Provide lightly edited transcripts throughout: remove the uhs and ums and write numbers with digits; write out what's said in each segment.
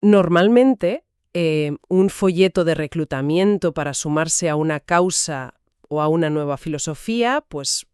Normalmente, un folleto de reclutamiento para sumarse a una causa o a una nueva filosofía, pues,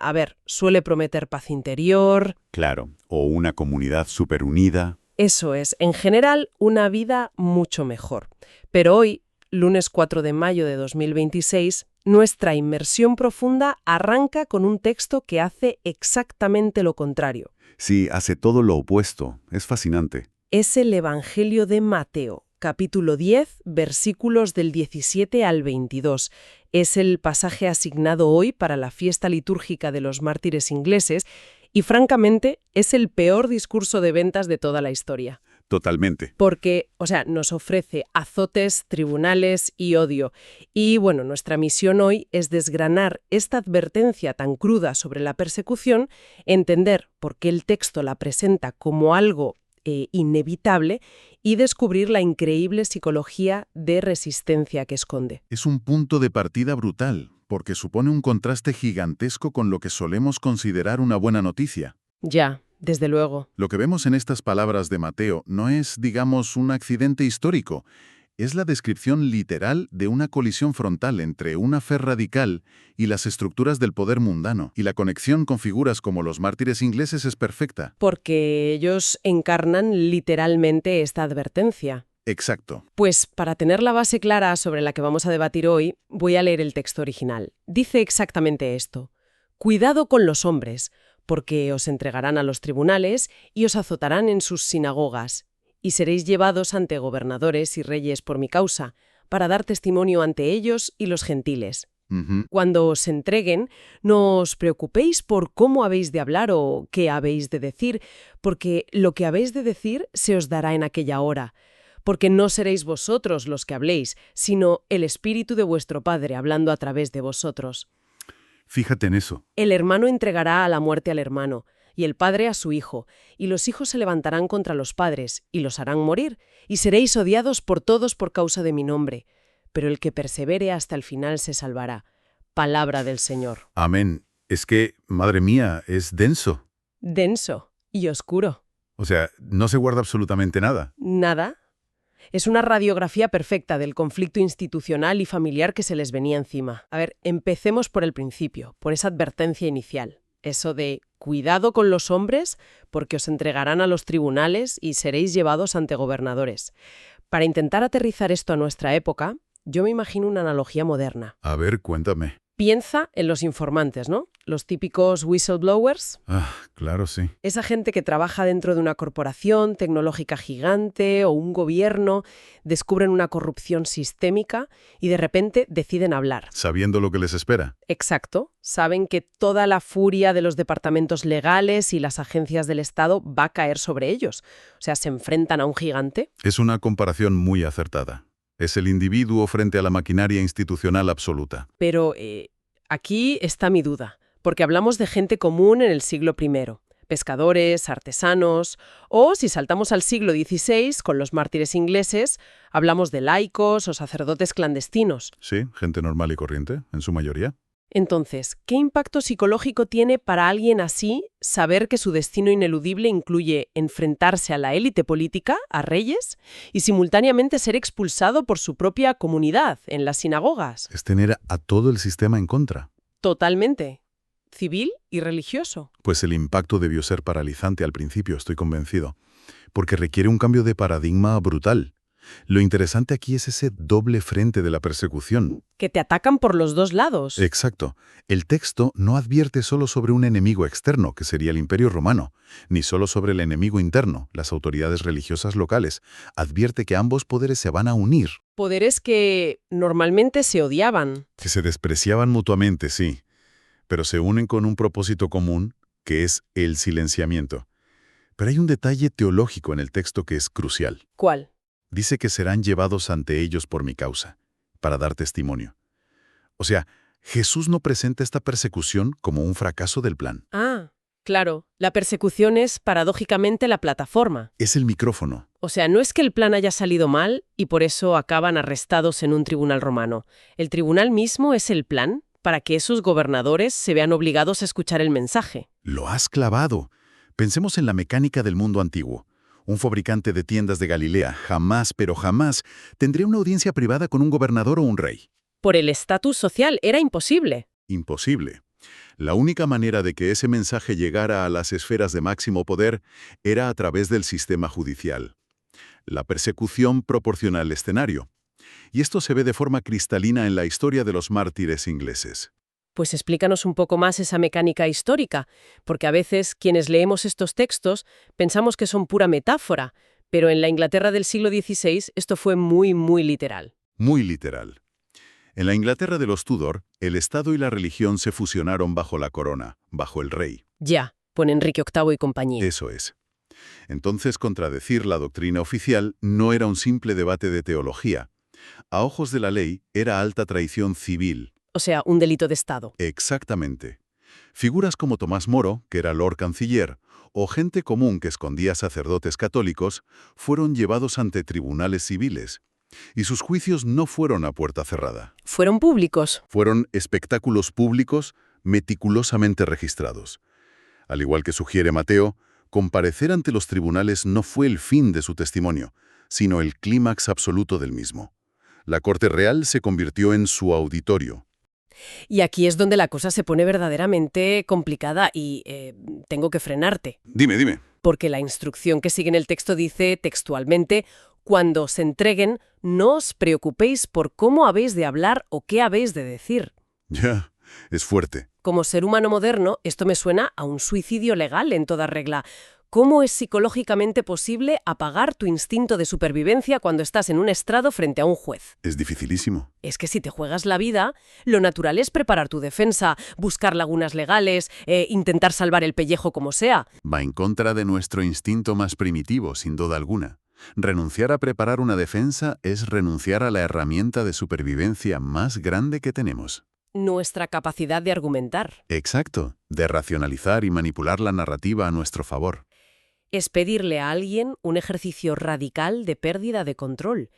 a ver, suele prometer paz interior. Claro, o una comunidad superunida. Eso es, en general, una vida mucho mejor. Pero hoy, lunes 4 de mayo de 2026, nuestra inmersión profunda arranca con un texto que hace exactamente lo contrario. Sí, hace todo lo opuesto. Es fascinante. Es el Evangelio de Mateo, capítulo 10, versículos del 17 al 22. Es el pasaje asignado hoy para la fiesta litúrgica de los mártires ingleses y, francamente, es el peor discurso de ventas de toda la historia. Totalmente. Porque, nos ofrece azotes, tribunales y odio. Y, bueno, nuestra misión hoy es desgranar esta advertencia tan cruda sobre la persecución, entender por qué el texto la presenta como algo inevitable y descubrir la increíble psicología de resistencia que esconde. Es un punto de partida brutal, porque supone un contraste gigantesco con lo que solemos considerar una buena noticia. Ya, desde luego. Lo que vemos en estas palabras de Mateo no es, digamos, un accidente histórico. Es la descripción literal de una colisión frontal entre una fe radical y las estructuras del poder mundano. Y la conexión con figuras como los mártires ingleses es perfecta. Porque ellos encarnan literalmente esta advertencia. Exacto. Pues para tener la base clara sobre la que vamos a debatir hoy, voy a leer el texto original. Dice exactamente esto. Cuidado con los hombres, porque os entregarán a los tribunales y os azotarán en sus sinagogas, y seréis llevados ante gobernadores y reyes por mi causa, para dar testimonio ante ellos y los gentiles. Cuando os entreguen, no os preocupéis por cómo habéis de hablar o qué habéis de decir, porque lo que habéis de decir se os dará en aquella hora. Porque no seréis vosotros los que habléis, sino el Espíritu de vuestro Padre hablando a través de vosotros. Fíjate en eso. El hermano entregará a la muerte al hermano, y el padre a su hijo, y los hijos se levantarán contra los padres, y los harán morir, y seréis odiados por todos por causa de mi nombre. Pero el que persevere hasta el final se salvará. Palabra del Señor. Amén. Es que, madre mía, es denso. Denso y oscuro. O sea, no se guarda absolutamente nada. ¿Nada? Es una radiografía perfecta del conflicto institucional y familiar que se les venía encima. A ver, empecemos por el principio, por esa advertencia inicial. Eso de cuidado con los hombres porque os entregarán a los tribunales y seréis llevados ante gobernadores. Para intentar aterrizar esto a nuestra época, yo me imagino una analogía moderna. A ver, cuéntame. Piensa en los informantes, ¿no? Los típicos whistleblowers. Ah, claro, sí. Esa gente que trabaja dentro de una corporación tecnológica gigante o un gobierno, descubren una corrupción sistémica y de repente deciden hablar. Sabiendo lo que les espera. Exacto. Saben que toda la furia de los departamentos legales y las agencias del Estado va a caer sobre ellos. O sea, se enfrentan a un gigante. Es una comparación muy acertada. Es el individuo frente a la maquinaria institucional absoluta. Pero aquí está mi duda, porque hablamos de gente común en el siglo I, pescadores, artesanos, o si saltamos al siglo XVI, con los mártires ingleses, hablamos de laicos o sacerdotes clandestinos. Sí, gente normal y corriente, en su mayoría. Entonces, ¿qué impacto psicológico tiene para alguien así saber que su destino ineludible incluye enfrentarse a la élite política, a reyes, y simultáneamente ser expulsado por su propia comunidad en las sinagogas? Es tener a todo el sistema en contra. Totalmente. Civil y religioso. Pues el impacto debió ser paralizante al principio, estoy convencido, porque requiere un cambio de paradigma brutal. Lo interesante aquí es ese doble frente de la persecución. Que te atacan por los dos lados. Exacto. El texto no advierte solo sobre un enemigo externo, que sería el Imperio Romano, ni solo sobre el enemigo interno, las autoridades religiosas locales. Advierte que ambos poderes se van a unir. Poderes que normalmente se odiaban. Que se despreciaban mutuamente, sí, pero se unen con un propósito común, que es el silenciamiento. Pero hay un detalle teológico en el texto que es crucial. ¿Cuál? Dice que serán llevados ante ellos por mi causa, para dar testimonio. O sea, Jesús no presenta esta persecución como un fracaso del plan. Ah, claro. La persecución es, paradójicamente, la plataforma. Es el micrófono. O sea, no es que el plan haya salido mal y por eso acaban arrestados en un tribunal romano. El tribunal mismo es el plan para que esos gobernadores se vean obligados a escuchar el mensaje. Lo has clavado. Pensemos en la mecánica del mundo antiguo. Un fabricante de tiendas de Galilea jamás, pero jamás, tendría una audiencia privada con un gobernador o un rey. Por el estatus social era imposible. Imposible. La única manera de que ese mensaje llegara a las esferas de máximo poder era a través del sistema judicial. La persecución proporciona el escenario. Y esto se ve de forma cristalina en la historia de los mártires ingleses. Pues explícanos un poco más esa mecánica histórica, porque a veces quienes leemos estos textos pensamos que son pura metáfora, pero en la Inglaterra del siglo XVI esto fue muy, muy literal. Muy literal. En la Inglaterra de los Tudor, el Estado y la religión se fusionaron bajo la corona, bajo el rey. Ya, pone Enrique VIII y compañía. Eso es. Entonces, contradecir la doctrina oficial no era un simple debate de teología. A ojos de la ley, era alta traición civil. O sea, un delito de Estado. Exactamente. Figuras como Tomás Moro, que era Lord Canciller, o gente común que escondía sacerdotes católicos, fueron llevados ante tribunales civiles. Y sus juicios no fueron a puerta cerrada. Fueron públicos. Fueron espectáculos públicos meticulosamente registrados. Al igual que sugiere Mateo, comparecer ante los tribunales no fue el fin de su testimonio, sino el clímax absoluto del mismo. La corte real se convirtió en su auditorio. Y aquí es donde la cosa se pone verdaderamente complicada y tengo que frenarte. Dime. Porque la instrucción que sigue en el texto dice textualmente: cuando se entreguen, no os preocupéis por cómo habéis de hablar o qué habéis de decir. Ya, es fuerte. Como ser humano moderno, esto me suena a un suicidio legal en toda regla. ¿Cómo es psicológicamente posible apagar tu instinto de supervivencia cuando estás en un estrado frente a un juez? Es dificilísimo. Es que si te juegas la vida, lo natural es preparar tu defensa, buscar lagunas legales, intentar salvar el pellejo como sea. Va en contra de nuestro instinto más primitivo, sin duda alguna. Renunciar a preparar una defensa es renunciar a la herramienta de supervivencia más grande que tenemos. Nuestra capacidad de argumentar. Exacto, de racionalizar y manipular la narrativa a nuestro favor. Es pedirle a alguien un ejercicio radical de pérdida de control.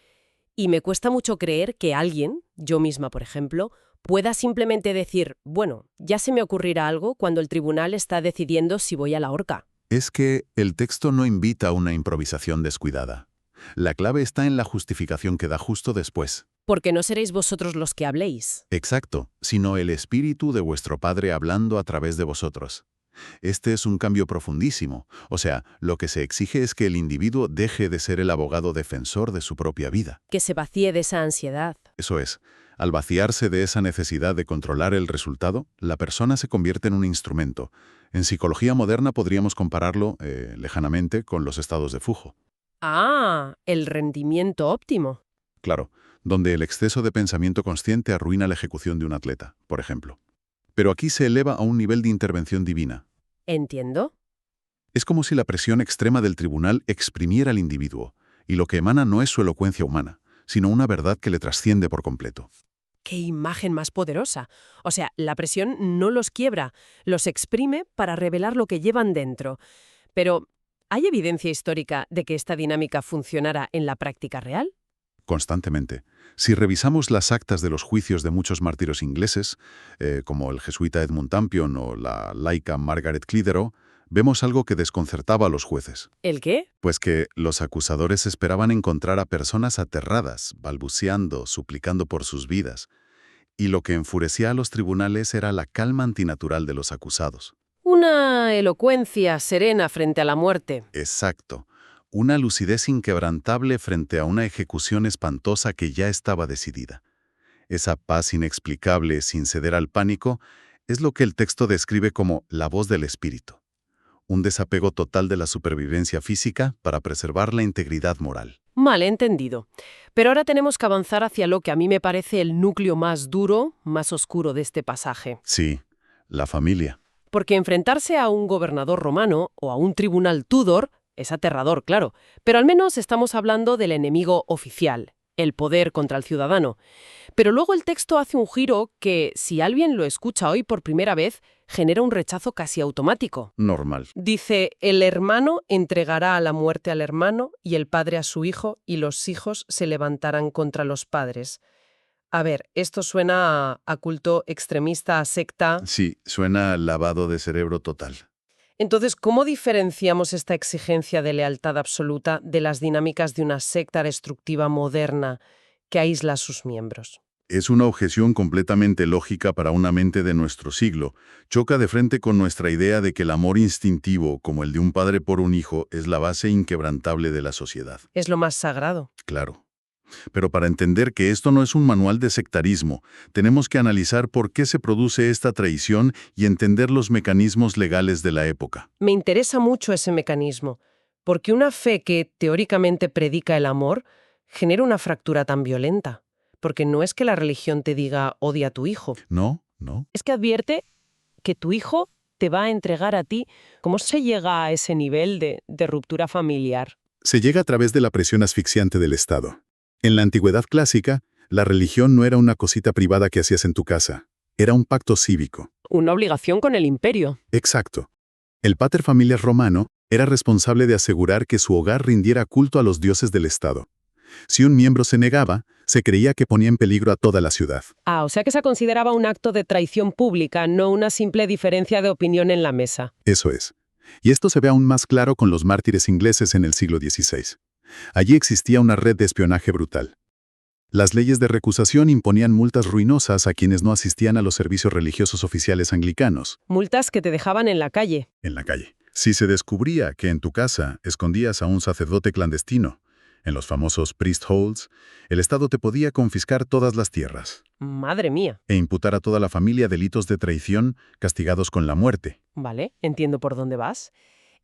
Y me cuesta mucho creer que alguien, yo misma por ejemplo, pueda simplemente decir, bueno, ya se me ocurrirá algo cuando el tribunal está decidiendo si voy a la horca. Es que el texto no invita a una improvisación descuidada. La clave está en la justificación que da justo después. Porque no seréis vosotros los que habléis. Exacto, sino el Espíritu de vuestro Padre hablando a través de vosotros. Este es un cambio profundísimo. O sea, lo que se exige es que el individuo deje de ser el abogado defensor de su propia vida. Que se vacíe de esa ansiedad. Eso es. Al vaciarse de esa necesidad de controlar el resultado, la persona se convierte en un instrumento. En psicología moderna podríamos compararlo, lejanamente, con los estados de flujo. Ah, el rendimiento óptimo. Claro, donde el exceso de pensamiento consciente arruina la ejecución de un atleta, por ejemplo. Pero aquí se eleva a un nivel de intervención divina. ¿Entiendo? Es como si la presión extrema del tribunal exprimiera al individuo, y lo que emana no es su elocuencia humana, sino una verdad que le trasciende por completo. ¡Qué imagen más poderosa! O sea, la presión no los quiebra, los exprime para revelar lo que llevan dentro. Pero, ¿hay evidencia histórica de que esta dinámica funcionara en la práctica real? Constantemente. Si revisamos las actas de los juicios de muchos mártires ingleses, como el jesuita Edmund Campion o la laica Margaret Clitheroe, vemos algo que desconcertaba a los jueces. ¿El qué? Pues que los acusadores esperaban encontrar a personas aterradas, balbuceando, suplicando por sus vidas. Y lo que enfurecía a los tribunales era la calma antinatural de los acusados. Una elocuencia serena frente a la muerte. Exacto. Una lucidez inquebrantable frente a una ejecución espantosa que ya estaba decidida. Esa paz inexplicable sin ceder al pánico es lo que el texto describe como la voz del espíritu. Un desapego total de la supervivencia física para preservar la integridad moral. Mal entendido. Pero ahora tenemos que avanzar hacia lo que a mí me parece el núcleo más duro, más oscuro de este pasaje. Sí, la familia. Porque enfrentarse a un gobernador romano o a un tribunal Tudor es aterrador, claro, pero al menos estamos hablando del enemigo oficial, el poder contra el ciudadano. Pero luego el texto hace un giro que, si alguien lo escucha hoy por primera vez, genera un rechazo casi automático. Normal. Dice, el hermano entregará a la muerte al hermano y el padre a su hijo, y los hijos se levantarán contra los padres. A ver, esto suena a culto extremista, a secta. Sí, suena lavado de cerebro total. Entonces, ¿cómo diferenciamos esta exigencia de lealtad absoluta de las dinámicas de una secta destructiva moderna que aísla a sus miembros? Es una objeción completamente lógica para una mente de nuestro siglo. Choca de frente con nuestra idea de que el amor instintivo, como el de un padre por un hijo, es la base inquebrantable de la sociedad. Es lo más sagrado. Claro. Pero para entender que esto no es un manual de sectarismo, tenemos que analizar por qué se produce esta traición y entender los mecanismos legales de la época. Me interesa mucho ese mecanismo, porque una fe que teóricamente predica el amor genera una fractura tan violenta. Porque no es que la religión te diga odia a tu hijo. No, no. Es que advierte que tu hijo te va a entregar a ti. ¿Cómo se llega a ese nivel de ruptura familiar? Se llega a través de la presión asfixiante del Estado. En la antigüedad clásica, la religión no era una cosita privada que hacías en tu casa. Era un pacto cívico. Una obligación con el imperio. Exacto. El pater familias romano era responsable de asegurar que su hogar rindiera culto a los dioses del Estado. Si un miembro se negaba, se creía que ponía en peligro a toda la ciudad. O sea que se consideraba un acto de traición pública, no una simple diferencia de opinión en la mesa. Eso es. Y esto se ve aún más claro con los mártires ingleses en el siglo XVI. Allí existía una red de espionaje brutal. Las leyes de recusación imponían multas ruinosas a quienes no asistían a los servicios religiosos oficiales anglicanos. Multas que te dejaban en la calle. En la calle. Si se descubría que en tu casa escondías a un sacerdote clandestino, en los famosos priest holes, el Estado te podía confiscar todas las tierras Madre mía. e imputar a toda la familia delitos de traición castigados con la muerte. Vale, entiendo por dónde vas.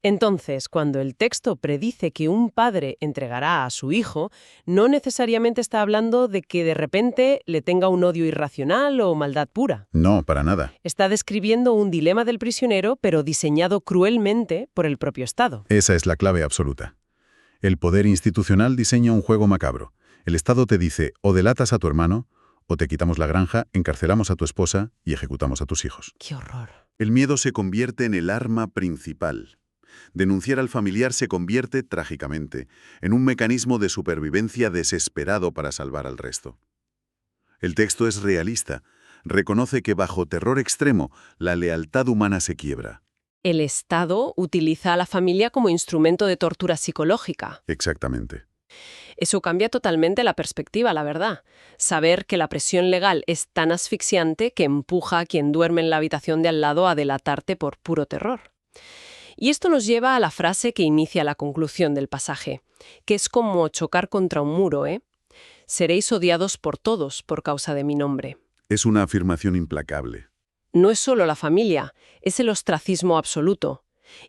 Entonces, cuando el texto predice que un padre entregará a su hijo, no necesariamente está hablando de que de repente le tenga un odio irracional o maldad pura. No, para nada. Está describiendo un dilema del prisionero, pero diseñado cruelmente por el propio Estado. Esa es la clave absoluta. El poder institucional diseña un juego macabro. El Estado te dice, o delatas a tu hermano, o te quitamos la granja, encarcelamos a tu esposa y ejecutamos a tus hijos. ¡Qué horror! El miedo se convierte en el arma principal. Denunciar al familiar se convierte, trágicamente, en un mecanismo de supervivencia desesperado para salvar al resto. El texto es realista. Reconoce que bajo terror extremo, la lealtad humana se quiebra. El Estado utiliza a la familia como instrumento de tortura psicológica. Exactamente. Eso cambia totalmente la perspectiva, la verdad. Saber que la presión legal es tan asfixiante que empuja a quien duerme en la habitación de al lado a delatarte por puro terror. Y esto nos lleva a la frase que inicia la conclusión del pasaje, que es como chocar contra un muro, ¿eh? Seréis odiados por todos por causa de mi nombre. Es una afirmación implacable. No es solo la familia, es el ostracismo absoluto.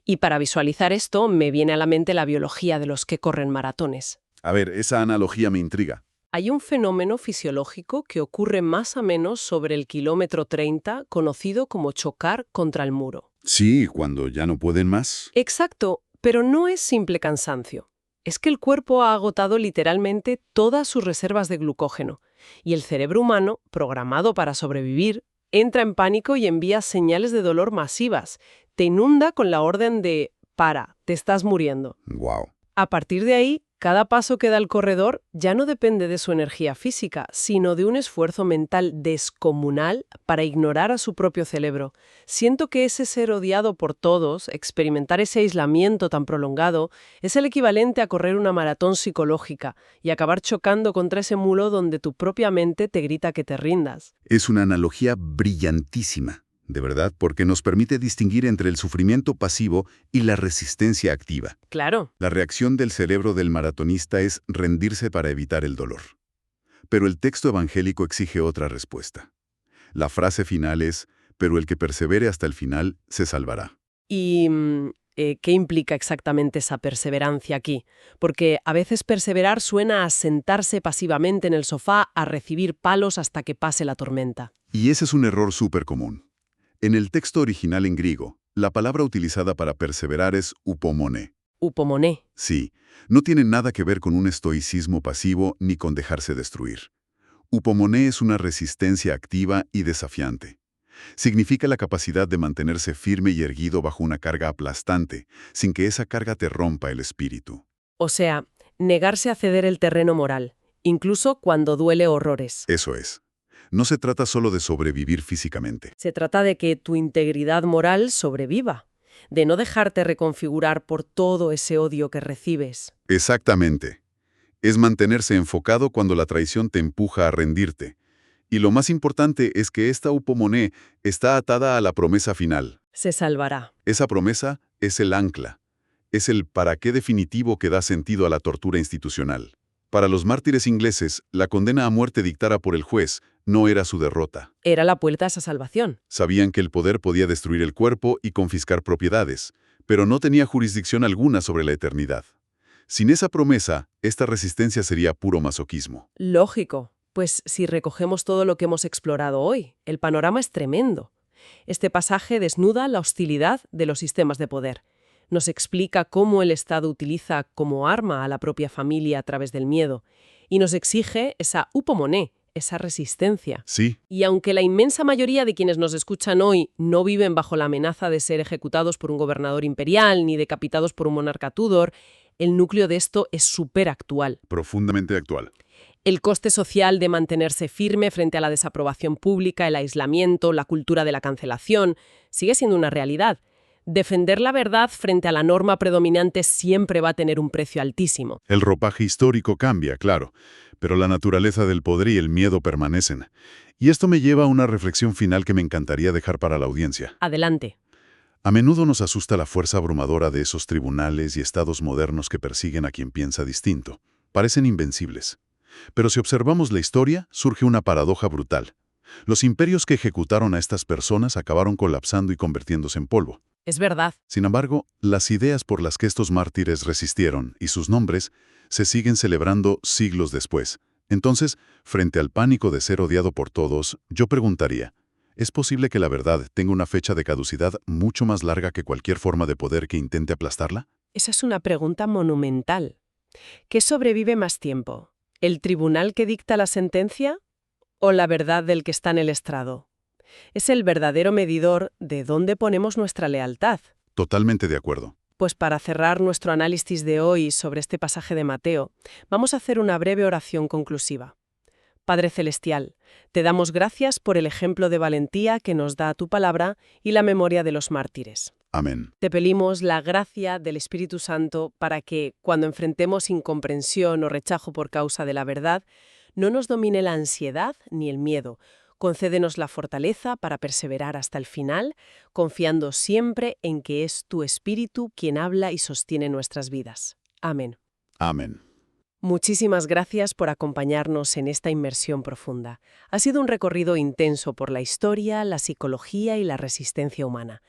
Y para visualizar esto me viene a la mente la biología de los que corren maratones. A ver, esa analogía me intriga. Hay un fenómeno fisiológico que ocurre más o menos sobre el kilómetro 30, conocido como chocar contra el muro. Sí, cuando ya no pueden más. Exacto, pero no es simple cansancio. Es que el cuerpo ha agotado literalmente todas sus reservas de glucógeno, y el cerebro humano, programado para sobrevivir, entra en pánico y envía señales de dolor masivas. Te inunda con la orden de «para, te estás muriendo». Wow. A partir de ahí, cada paso que da el corredor ya no depende de su energía física, sino de un esfuerzo mental descomunal para ignorar a su propio cerebro. Siento que ese ser odiado por todos, experimentar ese aislamiento tan prolongado, es el equivalente a correr una maratón psicológica y acabar chocando contra ese muro donde tu propia mente te grita que te rindas. Es una analogía brillantísima, de verdad, porque nos permite distinguir entre el sufrimiento pasivo y la resistencia activa. Claro. La reacción del cerebro del maratonista es rendirse para evitar el dolor. Pero el texto evangélico exige otra respuesta. La frase final es, pero el que persevere hasta el final se salvará. ¿Y qué implica exactamente esa perseverancia aquí? Porque a veces perseverar suena a sentarse pasivamente en el sofá a recibir palos hasta que pase la tormenta. Y ese es un error súper común. En el texto original en griego, la palabra utilizada para perseverar es upomone. Upomone. Sí, no tiene nada que ver con un estoicismo pasivo ni con dejarse destruir. Upomone es una resistencia activa y desafiante. Significa la capacidad de mantenerse firme y erguido bajo una carga aplastante, sin que esa carga te rompa el espíritu. O sea, negarse a ceder el terreno moral, incluso cuando duele horrores. Eso es. No se trata solo de sobrevivir físicamente. Se trata de que tu integridad moral sobreviva. de no dejarte reconfigurar por todo ese odio que recibes. Exactamente. Es mantenerse enfocado cuando la traición te empuja a rendirte. Y lo más importante es que esta upomone está atada a la promesa final. Se salvará. Esa promesa es el ancla. Es el para qué definitivo que da sentido a la tortura institucional. Para los mártires ingleses, la condena a muerte dictada por el juez no era su derrota. Era la puerta a esa salvación. Sabían que el poder podía destruir el cuerpo y confiscar propiedades, pero no tenía jurisdicción alguna sobre la eternidad. Sin esa promesa, esta resistencia sería puro masoquismo. Lógico. Pues si recogemos todo lo que hemos explorado hoy, el panorama es tremendo. Este pasaje desnuda la hostilidad de los sistemas de poder. Nos explica cómo el Estado utiliza como arma a la propia familia a través del miedo. Y nos exige esa upomone, esa resistencia. Sí, Y aunque la inmensa mayoría de quienes nos escuchan hoy no viven bajo la amenaza de ser ejecutados por un gobernador imperial ni decapitados por un monarca Tudor, el núcleo de esto es súper actual. profundamente actual. El coste social de mantenerse firme frente a la desaprobación pública, el aislamiento, la cultura de la cancelación, sigue siendo una realidad. Defender la verdad frente a la norma predominante siempre va a tener un precio altísimo. El ropaje histórico cambia, claro, pero la naturaleza del poder y el miedo permanecen. Y esto me lleva a una reflexión final que me encantaría dejar para la audiencia. Adelante. A menudo nos asusta la fuerza abrumadora de esos tribunales y estados modernos que persiguen a quien piensa distinto. Parecen invencibles. Pero si observamos la historia, surge una paradoja brutal. Los imperios que ejecutaron a estas personas acabaron colapsando y convirtiéndose en polvo. Es verdad. Sin embargo, las ideas por las que estos mártires resistieron y sus nombres se siguen celebrando siglos después. Entonces, frente al pánico de ser odiado por todos, yo preguntaría, ¿es posible que la verdad tenga una fecha de caducidad mucho más larga que cualquier forma de poder que intente aplastarla? Esa es una pregunta monumental. ¿Qué sobrevive más tiempo? ¿El tribunal que dicta la sentencia o la verdad del que está en el estrado? Es el verdadero medidor de dónde ponemos nuestra lealtad. Totalmente de acuerdo. Pues para cerrar nuestro análisis de hoy sobre este pasaje de Mateo, vamos a hacer una breve oración conclusiva. Padre Celestial, te damos gracias por el ejemplo de valentía que nos da tu palabra y la memoria de los mártires. Amén. Te pedimos la gracia del Espíritu Santo para que, cuando enfrentemos incomprensión o rechazo por causa de la verdad, no nos domine la ansiedad ni el miedo. Concédenos la fortaleza para perseverar hasta el final, confiando siempre en que es tu Espíritu quien habla y sostiene nuestras vidas. Amén. Amén. Muchísimas gracias por acompañarnos en esta inmersión profunda. Ha sido un recorrido intenso por la historia, la psicología y la resistencia humana.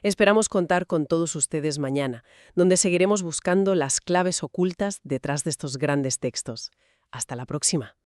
Esperamos contar con todos ustedes mañana, donde seguiremos buscando las claves ocultas detrás de estos grandes textos. Hasta la próxima.